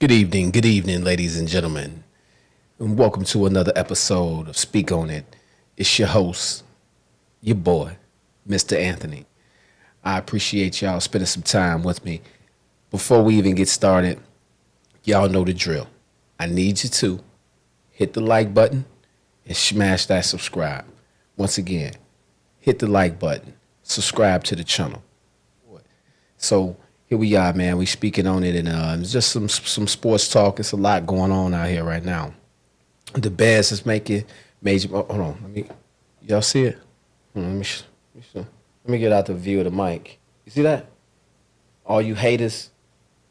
Good evening, ladies and gentlemen, and welcome to another episode of Speak On It. It's your host, your boy, Mr. Anthony. I appreciate y'all spending some time with me. Before we even get started, y'all know the drill. I need you to hit the like button and smash that subscribe. Once again, hit the like button, subscribe to the channel. So here we are, man. We speaking on it, and it's just some sports talk. It's a lot going on out here right now. The Bears is making major. Hold on, y'all see it? Let me get out the view of the mic. You see that? All you haters,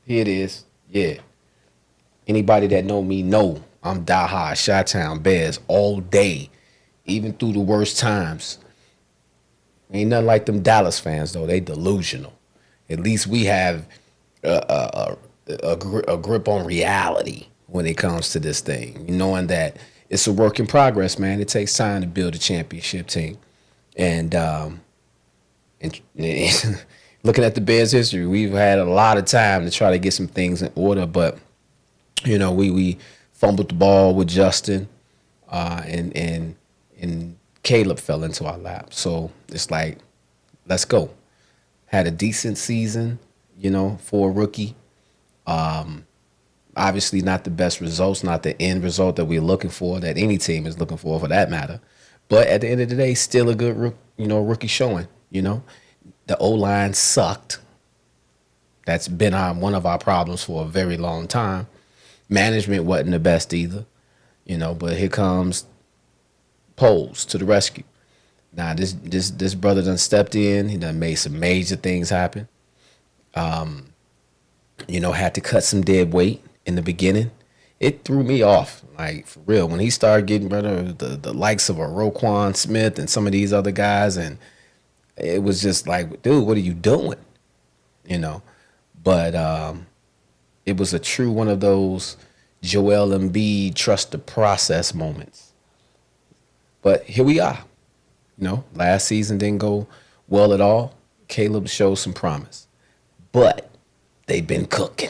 here it is. Yeah. Anybody that know me know I'm diehard Chi-Town Bears all day, even through the worst times. Ain't nothing like them Dallas fans though. They delusional. At least we have a grip on reality when it comes to this thing, knowing that it's a work in progress, man. It takes time to build a championship team, and looking at the Bears' history, we've had a lot of time to try to get some things in order, but we fumbled the ball with Justin, and Caleb fell into our lap. So it's like, let's go. Had a decent season, for a rookie. Obviously not the best results, not the end result that we're looking for, that any team is looking for that matter. But at the end of the day, still a good, rookie showing, The O-line sucked. That's been one of our problems for a very long time. Management wasn't the best either, but here comes Poles to the rescue. Now, this brother done stepped in. He done made some major things happen. Had to cut some dead weight in the beginning. It threw me off, like, for real. When he started getting rid of the likes of a Roquan Smith and some of these other guys, and it was just like, dude, what are you doing? But it was a true one of those Joel Embiid trust the process moments. But here we are. Last season didn't go well at all. Caleb showed some promise. But they've been cooking.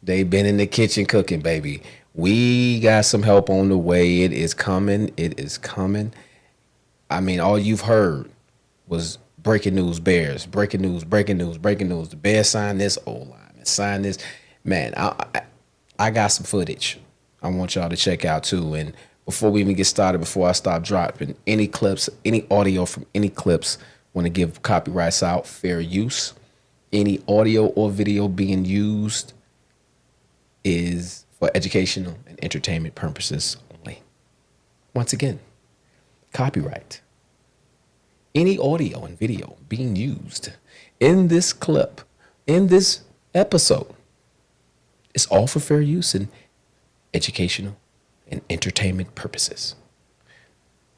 They've been in the kitchen cooking, baby. We got some help on the way. It is coming. It is coming. I mean, all you've heard was breaking news, Bears. Breaking news, breaking news, breaking news. The Bears signed this O-line. Signed this. Man, I got some footage I want y'all to check out, too. And before we even get started, before I stop dropping any clips, any audio from any clips, want to give copyrights out, fair use. Any audio or video being used is for educational and entertainment purposes only. Once again, copyright. Any audio and video being used in this clip, in this episode, is all for fair use and educational and entertainment purposes.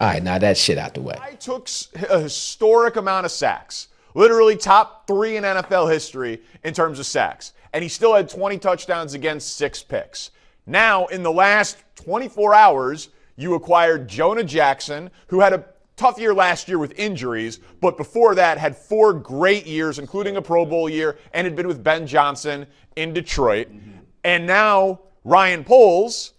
All right, now that shit out the way. I took a historic amount of sacks, literally top 3 in NFL history in terms of sacks, and he still had 20 touchdowns against 6 picks. Now, in the last 24 hours, you acquired Jonah Jackson, who had a tough year last year with injuries, but before that had 4 great years, including a Pro Bowl year, and had been with Ben Johnson in Detroit. And now Ryan Poles,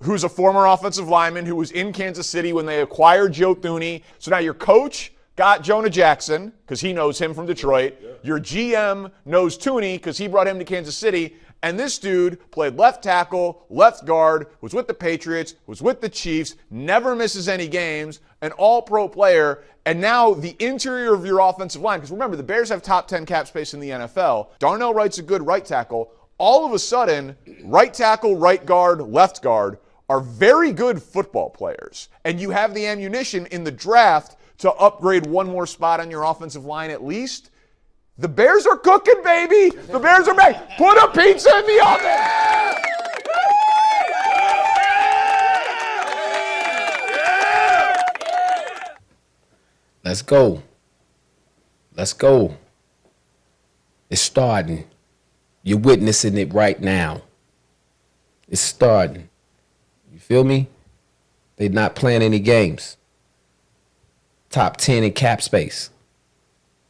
who's a former offensive lineman who was in Kansas City when they acquired Joe Thuney. So now your coach got Jonah Jackson because he knows him from Detroit. Your GM knows Thuney because he brought him to Kansas City. And this dude played left tackle, left guard, was with the Patriots, was with the Chiefs, never misses any games, an all-pro player. And now the interior of your offensive line, because remember, the Bears have top 10 cap space in the NFL. Darnell Wright's a good right tackle. All of a sudden, right tackle, right guard, left guard are very good football players. And you have the ammunition in the draft to upgrade one more spot on your offensive line at least. The Bears are cooking, baby. The Bears are back. Put a pizza in the oven. Let's go. Let's go. It's starting. You're witnessing it right now. It's starting. You feel me? They're not playing any games. Top 10 in cap space.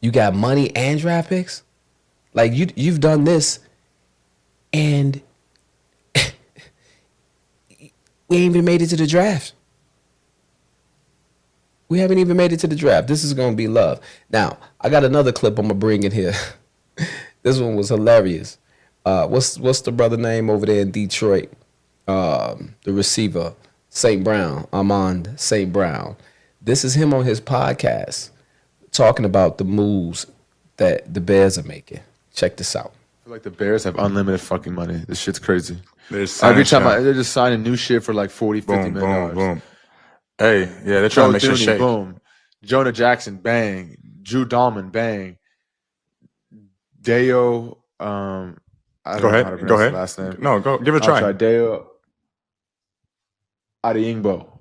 You got money and draft picks? Like, you've done this, and We ain't even made it to the draft. We haven't even made it to the draft. This is going to be love. Now, I got another clip I'm going to bring in here. This one was hilarious. What's the brother name over there in Detroit? The receiver, St. Brown, Armand St. Brown. This is him on his podcast talking about the moves that the Bears are making. Check this out. I feel like the Bears have unlimited fucking money. This shit's crazy. Every time they're just signing new shit for like 40, 50 million dollars. Boom. Hey, yeah, they're trying to make Joe shit shake. Boom. Jonah Jackson, bang. Drew Dahlman, bang. Deo, I don't know how to pronounce his last name. No, go give it a try. I'll try Deo Adeyingbo.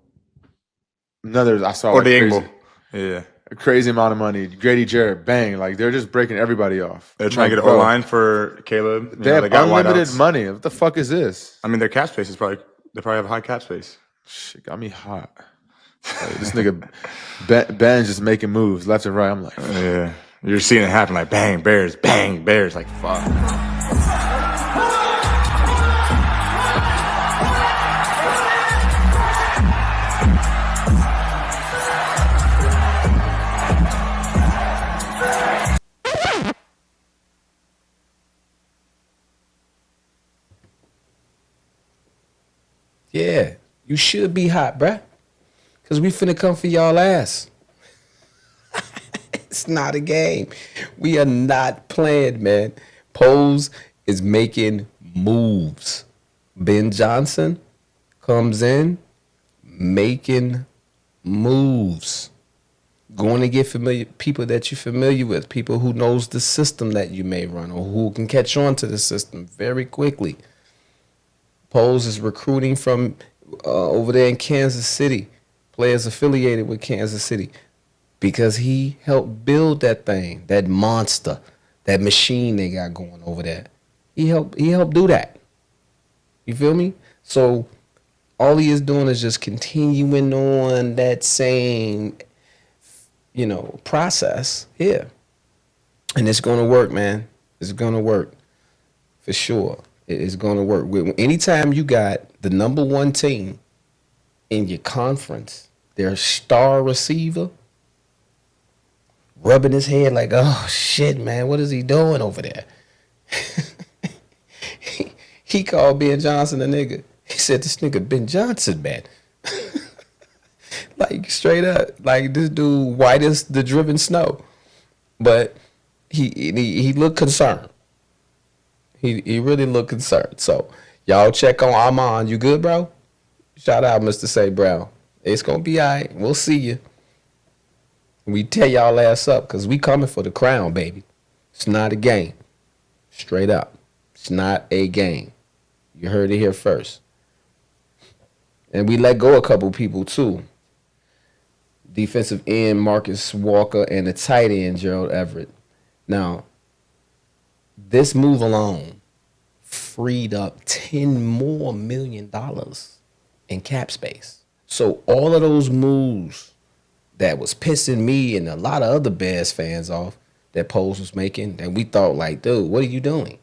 Another, I saw Or like the crazy, Ingbo. Yeah. a crazy amount of money. Grady Jarrett, bang. Like, they're just breaking everybody off. They're trying to get an O-line for Caleb. They have unlimited wideouts. money. What the fuck is this? I mean, their cap space is probably, they probably have a high cap space. Shit got me hot. Like, this nigga Ben's just making moves left and right. I'm like, Yeah. You're seeing it happen like bang, Bears, like fuck. Yeah, you should be hot, bruh. Because we finna come for y'all ass. It's not a game. We are not playing, man. Pose is making moves. Ben Johnson comes in making moves. Going to get familiar people that you're familiar with, people who knows the system that you may run or who can catch on to the system very quickly. Pose is recruiting from over there in Kansas City, players affiliated with Kansas City, because he helped build that thing, that monster, that machine they got going over there. He helped do that. You feel me? So all he is doing is just continuing on that same, process here. And it's going to work, man. It's going to work for sure. It's going to work. Anytime you got the number one team in your conference, their star receiver, rubbing his head like, oh, shit, man, what is he doing over there? he called Ben Johnson a nigga. He said, this nigga Ben Johnson, man. Like, straight up. Like, this dude white as the driven snow. But he looked concerned. He really looked concerned. So, y'all check on Armand. You good, bro? Shout out, Mr. St. Brown. It's going to be all right. We'll see you. We tear y'all ass up because we coming for the crown, baby. It's not a game. Straight up. It's not a game. You heard it here first. And we let go a couple people, too. Defensive end Marcus Walker and the tight end Gerald Everett. Now, this move alone freed up $10 more million in cap space. So all of those moves that was pissing me and a lot of other Bears fans off that Pose was making, that we thought like, dude, what are you doing?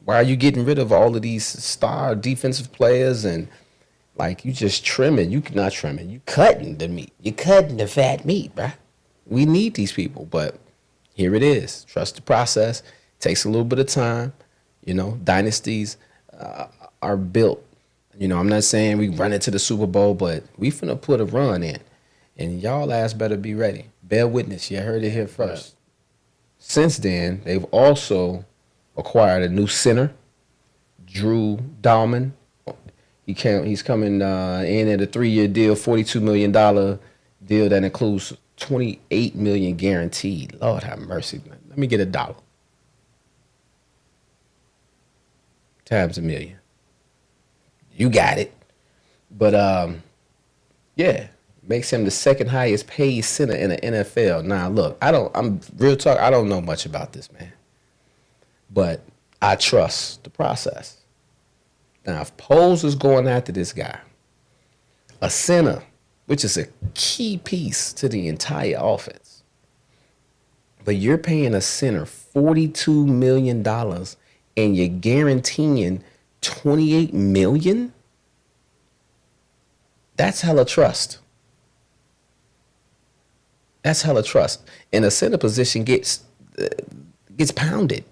Why are you getting rid of all of these star defensive players and like you just trimming? You not trimming. You cutting the meat. You cutting the fat meat, bruh. We need these people, but here it is. Trust the process. Takes a little bit of time. Dynasties are built. I'm not saying we run into the Super Bowl, but we finna put a run in. And y'all ass better be ready. Bear witness. You heard it here first. Since then, they've also acquired a new center, Drew Dahlman. He's coming in at a 3-year deal, $42 million deal that includes $28 million guaranteed. Lord have mercy. Let me get $1. Times $1 million. You got it. But yeah, makes him the second highest paid center in the NFL. Now look, I'm real talk, I don't know much about this, man. But I trust the process. Now, if Pose is going after this guy, a center, which is a key piece to the entire offense, but you're paying a center $42 million and you're guaranteeing $28 million? That's hella trust. That's hella trust. And a center position gets pounded.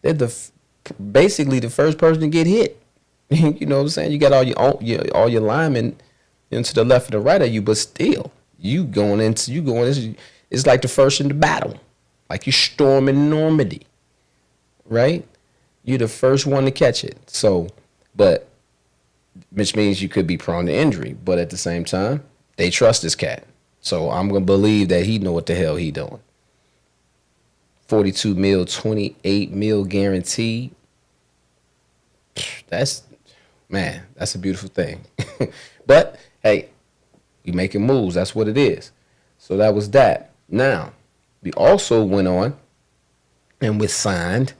They're basically the first person to get hit. You know what I'm saying? You got all your linemen into the left and the right of you, but still, it's like the first in the battle. Like you're storming Normandy, right? You're the first one to catch it. So, but, which means you could be prone to injury. But at the same time, they trust this cat. So I'm going to believe that he know what the hell he doing. 42 mil, 28 mil guaranteed. That's a beautiful thing. But, hey, we making moves. That's what it is. So that was that. Now, we also went on and we signed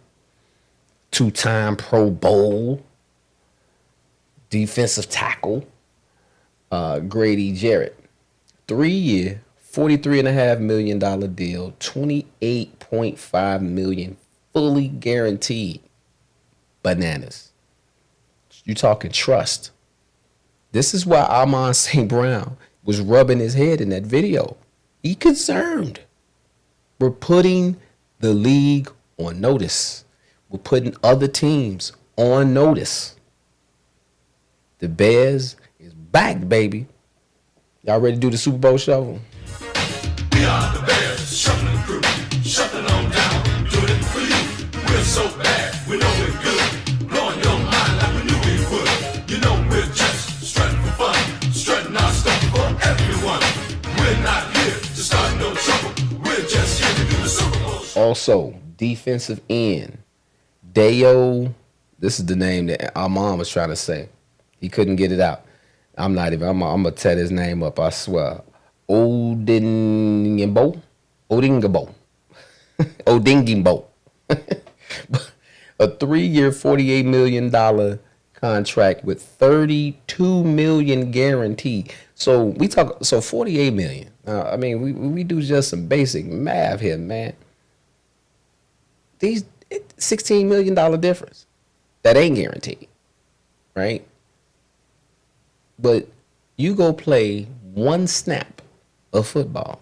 two-time Pro Bowl defensive tackle Grady Jarrett. 3-year, $43.5 million deal, $28.5 million fully guaranteed. Bananas. You talking trust. This is why Amon St. Brown was rubbing his head in that video. He concerned. We're putting the league on notice. We're putting other teams on notice. The Bears is back, baby. Y'all ready to do the Super Bowl show? We are the Bears, shuffling crew, shuffling on down, doing it for you. We're so bad, we know we're good, blowing your mind like we knew we would. You know we're just strutting for fun, strutting our stuff for everyone. We're not here to start no trouble, we're just here to do the Super Bowl show. Also, defensive end, Deo, this is the name that our mom was trying to say. He couldn't get it out. I'm going to tear his name up, I swear. Odingbo. Odingbo. A 3-year, $48 million contract with $32 million guaranteed. So $48 million. I mean, we do just some basic math here, man. These $16 million difference. That ain't guaranteed, right? But you go play one snap of football,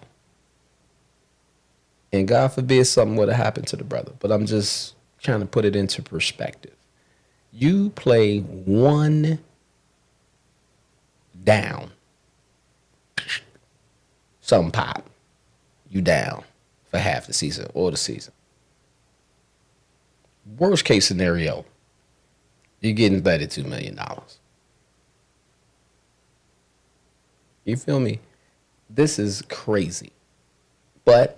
and God forbid something would have happened to the brother, but I'm just trying to put it into perspective. You play one down, something pop, you down for half the season or the season. Worst case scenario, you're getting $32 million. You feel me? This is crazy. But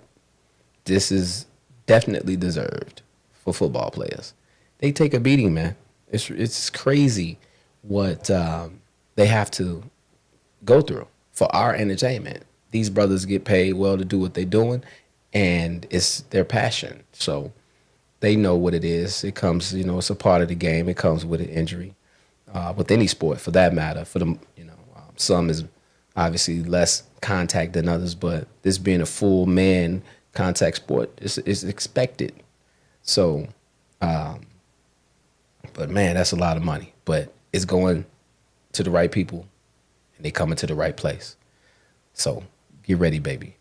this is definitely deserved for football players. They take a beating, man. It's crazy what they have to go through for our entertainment. These brothers get paid well to do what they're doing, and it's their passion. So they know what it is. It comes, it's a part of the game. It comes with an injury, with any sport for that matter. For them, some is obviously less contact than others, but this being a full man contact sport is expected. So, but man, that's a lot of money. But it's going to the right people, and they coming to the right place. So get ready, baby.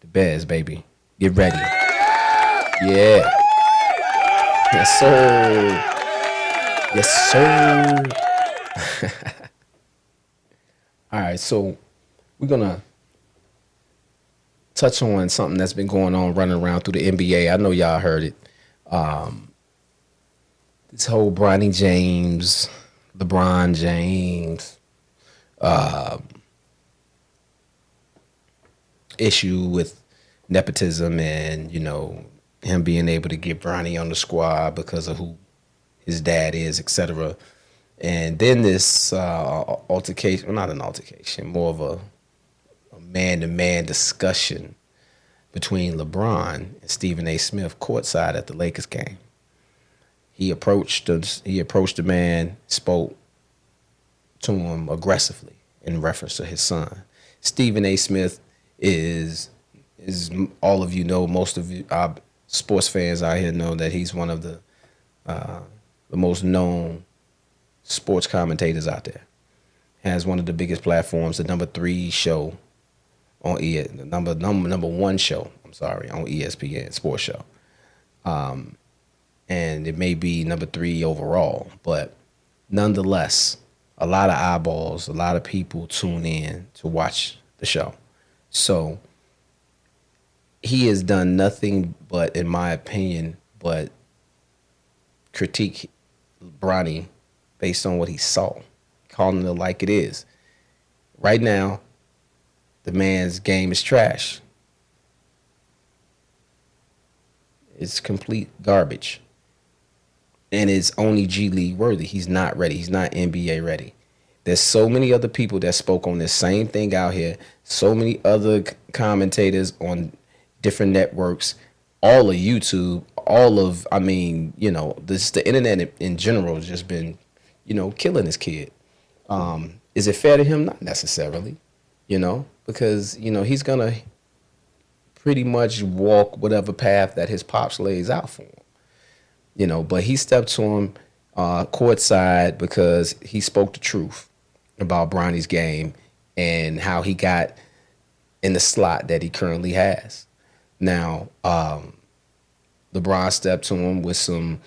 The Bears, baby. Get ready. Yeah. Yes, sir. Yes, sir. All right, so we're going to touch on something that's been going on running around through the NBA. I know y'all heard it. This whole Bronny James, LeBron James issue with nepotism and, him being able to get Bronny on the squad because of who his dad is, etc. And then this altercation, well, not an altercation, more of a man-to-man discussion between LeBron and Stephen A. Smith courtside at the Lakers game. He approached the man, spoke to him aggressively in reference to his son. Stephen A. Smith is all of you know, most of you sports fans out here know that he's one of the most known sports commentators out there. has one of the biggest platforms, the number 3 show on the number 1 show. I'm sorry, on ESPN sports show, and it may be number 3 overall, but nonetheless, a lot of eyeballs, a lot of people tune in to watch the show. So he has done nothing but, in my opinion, but critique Bronny based on what he saw, calling it like it is. Right now, the man's game is trash. It's complete garbage. And it's only G League worthy. He's not ready. He's not NBA ready. There's so many other people that spoke on this same thing out here. So many other commentators on different networks, all of YouTube, the internet in general has just been, killing this kid. Is it fair to him? Not necessarily, because, he's going to pretty much walk whatever path that his pops lays out for him. But he stepped to him courtside because he spoke the truth about Bronny's game and how he got in the slot that he currently has. Now, LeBron stepped to him with some,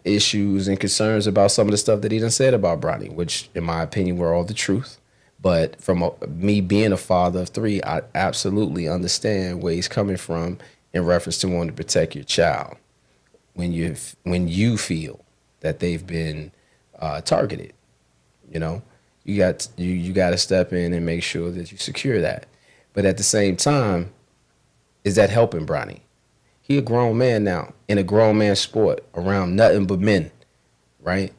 issues and concerns about some of the stuff that he done said about Bronny, which, in my opinion, were all the truth. But from me being a father of 3, I absolutely understand where he's coming from in reference to wanting to protect your child when you feel that they've been targeted. You got to step in and make sure that you secure that. But at the same time, is that helping Bronny? He a grown man now in a grown man sport around nothing but men, right?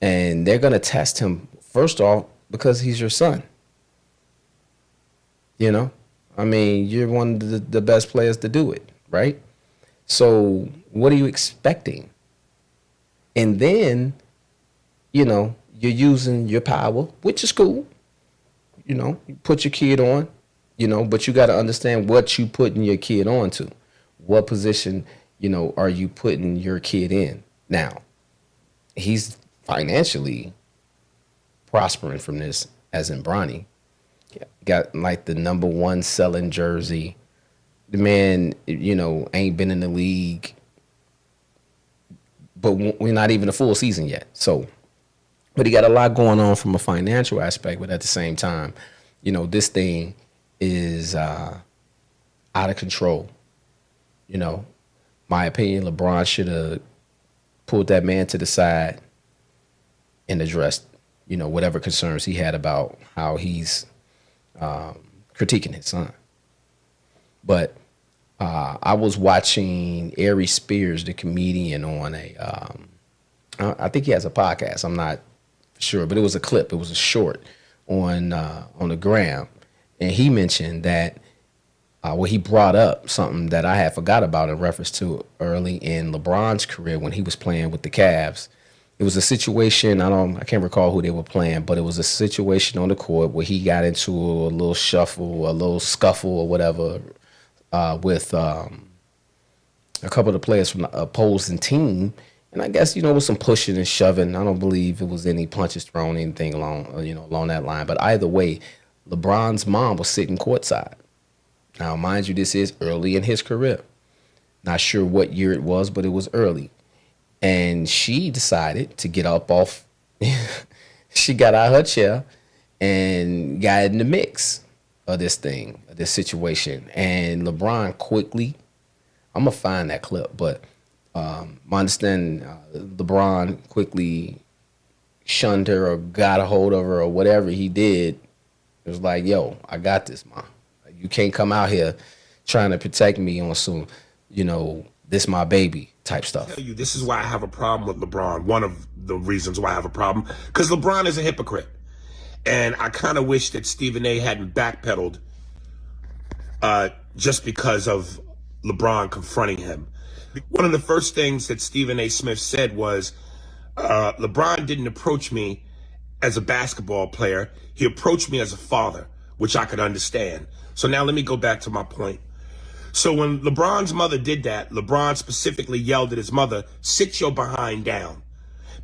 And they're gonna test him first off because he's your son. You're one of the best players to do it, right? So what are you expecting? And then, you're using your power, which is cool. You put your kid on, but you got to understand what you putting your kid on to. What position, are you putting your kid in? Now, he's financially prospering from this, as in Bronny. Got like the number 1 selling jersey. The man, ain't been in the league, but we're not even a full season yet. So, but he got a lot going on from a financial aspect. But at the same time, this thing is out of control. My opinion, LeBron should have pulled that man to the side and addressed, whatever concerns he had about how he's critiquing his son. But I was watching Ari Spears, the comedian, on I think he has a podcast. I'm not sure, but it was a clip. It was a short on the gram, and he mentioned that. He brought up something that I had forgot about in reference to early in LeBron's career when he was playing with the Cavs. It was a situation, I can't recall who they were playing, but it was a situation on the court where he got into a little shuffle, a little scuffle or whatever with a couple of the players from the opposing team. And I guess, with some pushing and shoving. I don't believe it was any punches thrown, anything along that line. But either way, LeBron's mom was sitting courtside. Now, mind you, this is early in his career. Not sure what year it was, but it was early. And she decided to get up off. She got out of her chair and got in the mix of this situation. And LeBron quickly, I'm going to find that clip, but my understanding, LeBron quickly shunned her or got a hold of her or whatever he did. It was like, yo, I got this, Mom. You can't come out here trying to protect me on some, this my baby type stuff. Tell you, this is why I have a problem with LeBron. One of the reasons why I have a problem, because LeBron is a hypocrite. And I kind of wish that Stephen A hadn't backpedaled just because of LeBron confronting him. One of the first things that Stephen A. Smith said was, LeBron didn't approach me as a basketball player. He approached me as a father, which I could understand. So now let me go back to my point. So when LeBron's mother did that, LeBron specifically yelled at his mother, sit your behind down.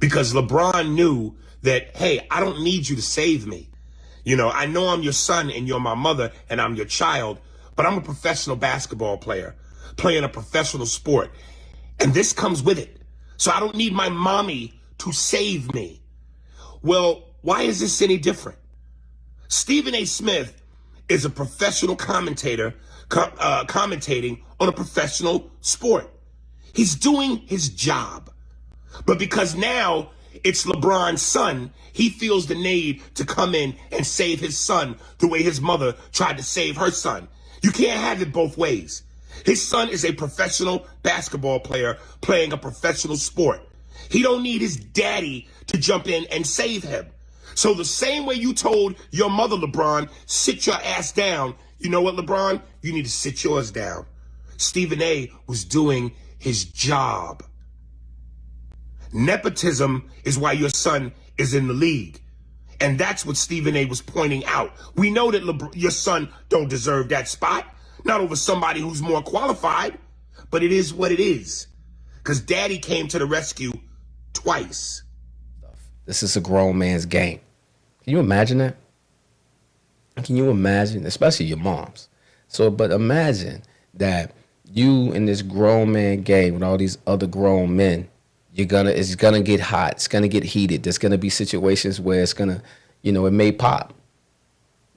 Because LeBron knew that, hey, I don't need you to save me. You know, I know I'm your son and you're my mother and I'm your child, but I'm a professional basketball player playing a professional sport. And this comes with it. So I don't need my mommy to save me. Well, why is this any different? Stephen A. Smith is a professional commentator commentating on a professional sport. He's doing his job. But because now it's LeBron's son, he feels the need to come in and save his son the way his mother tried to save her son. You can't have it both ways. His son is a professional basketball player playing a professional sport. He don't need his daddy to jump in and save him. So the same way you told your mother, LeBron, sit your ass down, you know what, LeBron? You need to sit yours down. Stephen A. was doing his job. Nepotism is why your son is in the league. And that's what Stephen A. was pointing out. We know that your son don't deserve that spot. Not over somebody who's more qualified, but it is what it is. Because daddy came to the rescue twice. This is a grown man's game. Can you imagine that? Can you imagine, especially your moms? So, but imagine that you in this grown man game with all these other grown men, it's gonna get hot. It's gonna get heated. There's gonna be situations where it's gonna, it may pop.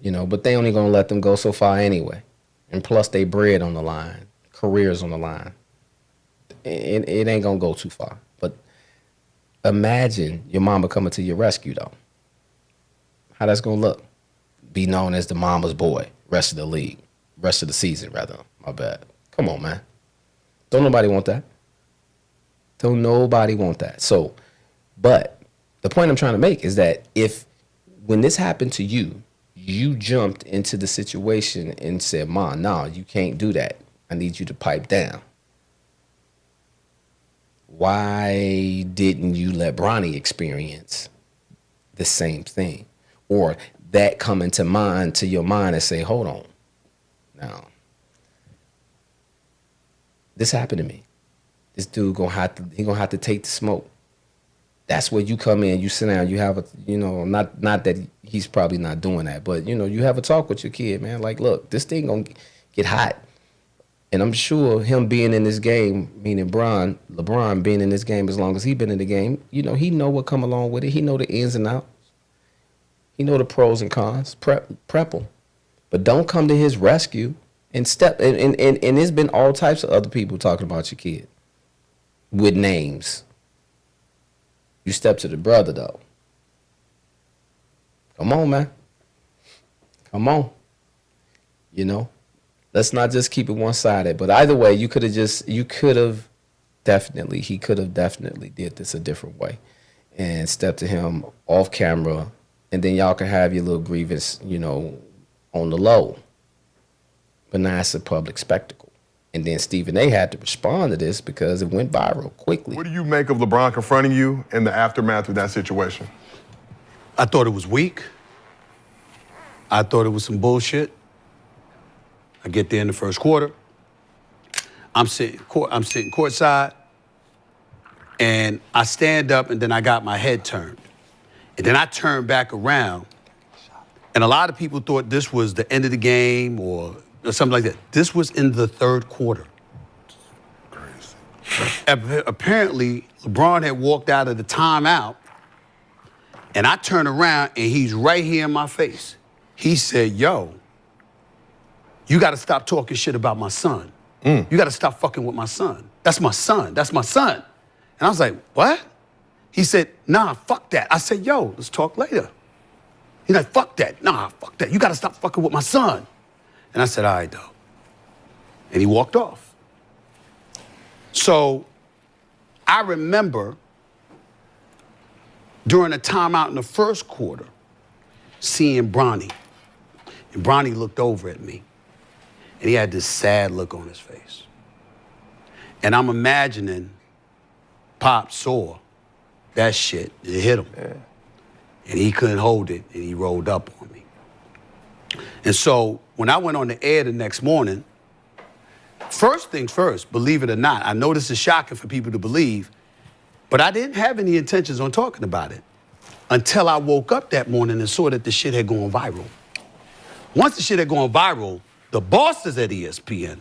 But they only gonna let them go so far anyway. And plus, they bread on the line, careers on the line. It ain't gonna go too far. But imagine your mama coming to your rescue, though. How that's gonna look? Be known as the mama's boy, rest of the season, rather. My bad. Come on, man. Don't nobody want that. Don't nobody want that. So, but the point I'm trying to make is that when this happened to you, you jumped into the situation and said, Ma, no, you can't do that. I need you to pipe down. Why didn't you let Bronny experience the same thing? Or that come into your mind and say, hold on. Now, this happened to me. This dude gonna have to take the smoke. That's where you come in, you sit down, you have not that he's probably not doing that, but you have a talk with your kid, man. Like, look, this thing gonna get hot. And I'm sure him being in this game, meaning LeBron being in this game as long as he been in the game, he know what come along with it. He know the ins and outs. He know the pros and cons. Prep him. But don't come to his rescue and step. And there's been all types of other people talking about your kid with names. You step to the brother, though. Come on, man. Come on. Let's not just keep it one-sided. But either way, he could have definitely did this a different way and stepped to him off camera, and then y'all can have your little grievance, on the low. But now it's a public spectacle. And then Stephen A. had to respond to this because it went viral quickly. What do you make of LeBron confronting you in the aftermath of that situation? I thought it was weak. I thought it was some bullshit. I get there in the first quarter. I'm sitting courtside, and I stand up, and then I got my head turned. And then I turned back around, and a lot of people thought this was the end of the game or something like that. This was in the third quarter. Crazy. Apparently, LeBron had walked out of the timeout, and I turned around, and he's right here in my face. He said, yo, you got to stop talking shit about my son. You got to stop fucking with my son. That's my son. That's my son. And I was like, what? He said, nah, fuck that. I said, yo, let's talk later. He's like, fuck that. Nah, fuck that. You got to stop fucking with my son. And I said, all right, though. And he walked off. So I remember during a timeout in the first quarter, seeing Bronny. And Bronny looked over at me. And he had this sad look on his face. And I'm imagining Pop saw that shit. It hit him. Yeah. And he couldn't hold it, and he rolled up on me. And so when I went on the air the next morning, first things first, believe it or not, I know this is shocking for people to believe, but I didn't have any intentions on talking about it. until I woke up that morning and saw that the shit had gone viral. Once the shit had gone viral, the bosses at ESPN,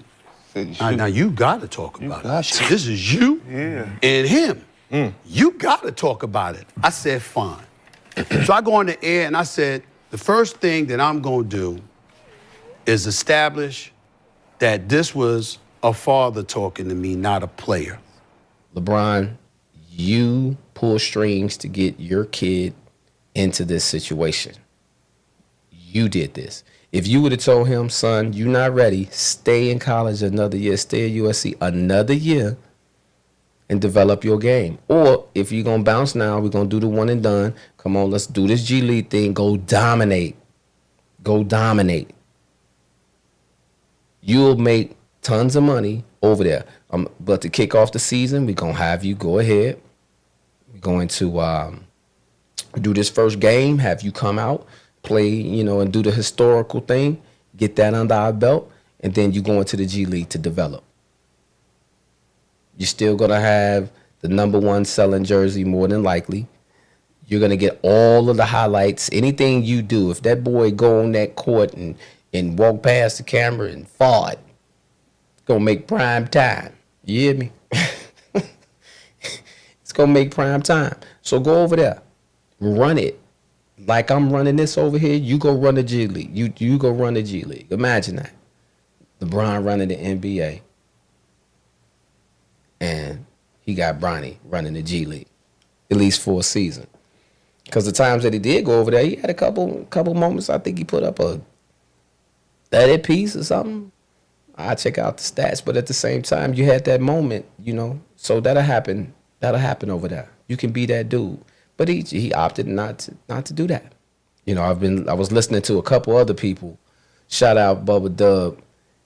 now you gotta talk about it. This is you and him. You gotta talk about it. I said, fine. So I go on the air and I said, the first thing that I'm gonna do is establish that this was a father talking to me, not a player. LeBron, you pull strings to get your kid into this situation. You did this. If you would have told him, son, you're not ready, stay in college another year, stay at USC another year and develop your game. Or if you're going to bounce now, we're going to do the one and done. Come on, let's do this G League thing. Go dominate. Go dominate. You'll make tons of money over there. But to kick off the season, we're going to have you go ahead. We're going to do this first game, have you come out, play, and do the historical thing, get that under our belt, and then you go into the G League to develop. You're still going to have the #1 selling jersey more than likely. You're going to get all of the highlights. Anything you do, if that boy go on that court and walk past the camera and fart, it's going to make prime time. You hear me? It's going to make prime time. So go over there. Run it. Like I'm running this over here, you go run the G League. You go run the G League. Imagine that. LeBron running the NBA. And he got Bronny running the G League. At least for a season. Because the times that he did go over there, he had a couple moments. I think he put up a 30 piece or something. I check out the stats. But at the same time, you had that moment, So that'll happen. That'll happen over there. You can be that dude. But he opted not to do that. I was listening to a couple other people. Shout out Bubba Dub.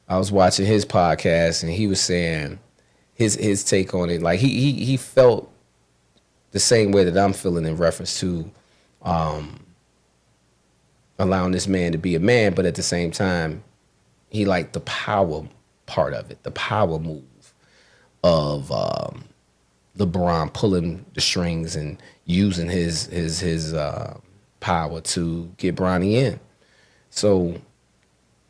I was watching his podcast and he was saying his take on it. Like he felt the same way that I'm feeling in reference to allowing this man to be a man, but at the same time, he liked the power part of it, the power move of LeBron pulling the strings and using his power to get Bronny in. So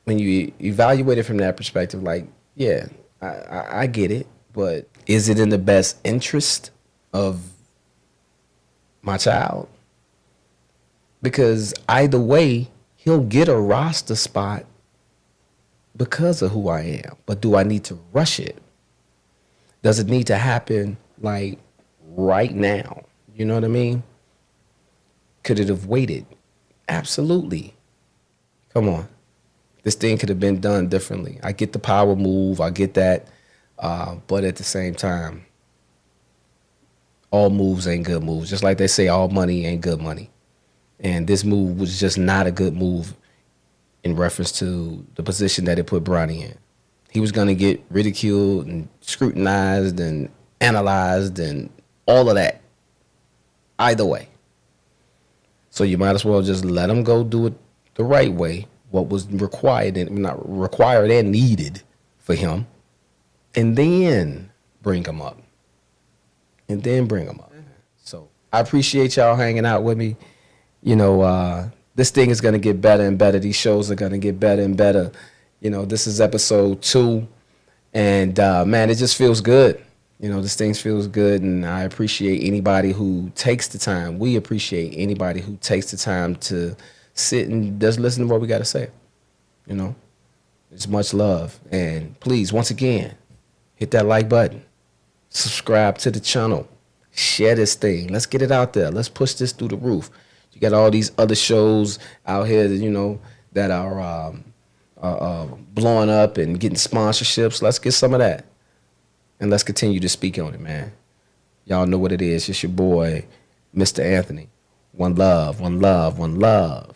when you evaluate it from that perspective, like, yeah, I get it, but is it in the best interest of my child? Because either way, he'll get a roster spot because of who I am. But do I need to rush it? Does it need to happen like right now? You know what I mean? Could it have waited? Absolutely. Come on. This thing could have been done differently. I get the power move. I get that. But at the same time, all moves ain't good moves. Just like they say, all money ain't good money. And this move was just not a good move in reference to the position that it put Bronny in. He was going to get ridiculed and scrutinized and analyzed and all of that. Either way. So you might as well just let him go do it the right way, what was required and not required and needed for him, and then bring him up. So I appreciate y'all hanging out with me. This thing is going to get better and better. These shows are going to get better and better. This is episode 2. And, man, it just feels good. This thing feels good. And I appreciate anybody who takes the time. We appreciate anybody who takes the time to sit and just listen to what we got to say. It's much love. And please, once again, hit that like button. Subscribe to the channel. Share this thing. Let's get it out there. Let's push this through the roof. You got all these other shows out here that, that are blowing up and getting sponsorships. Let's get some of that. And let's continue to speak on it, man. Y'all know what it is. It's your boy, Mr. Anthony. One love, one love, one love.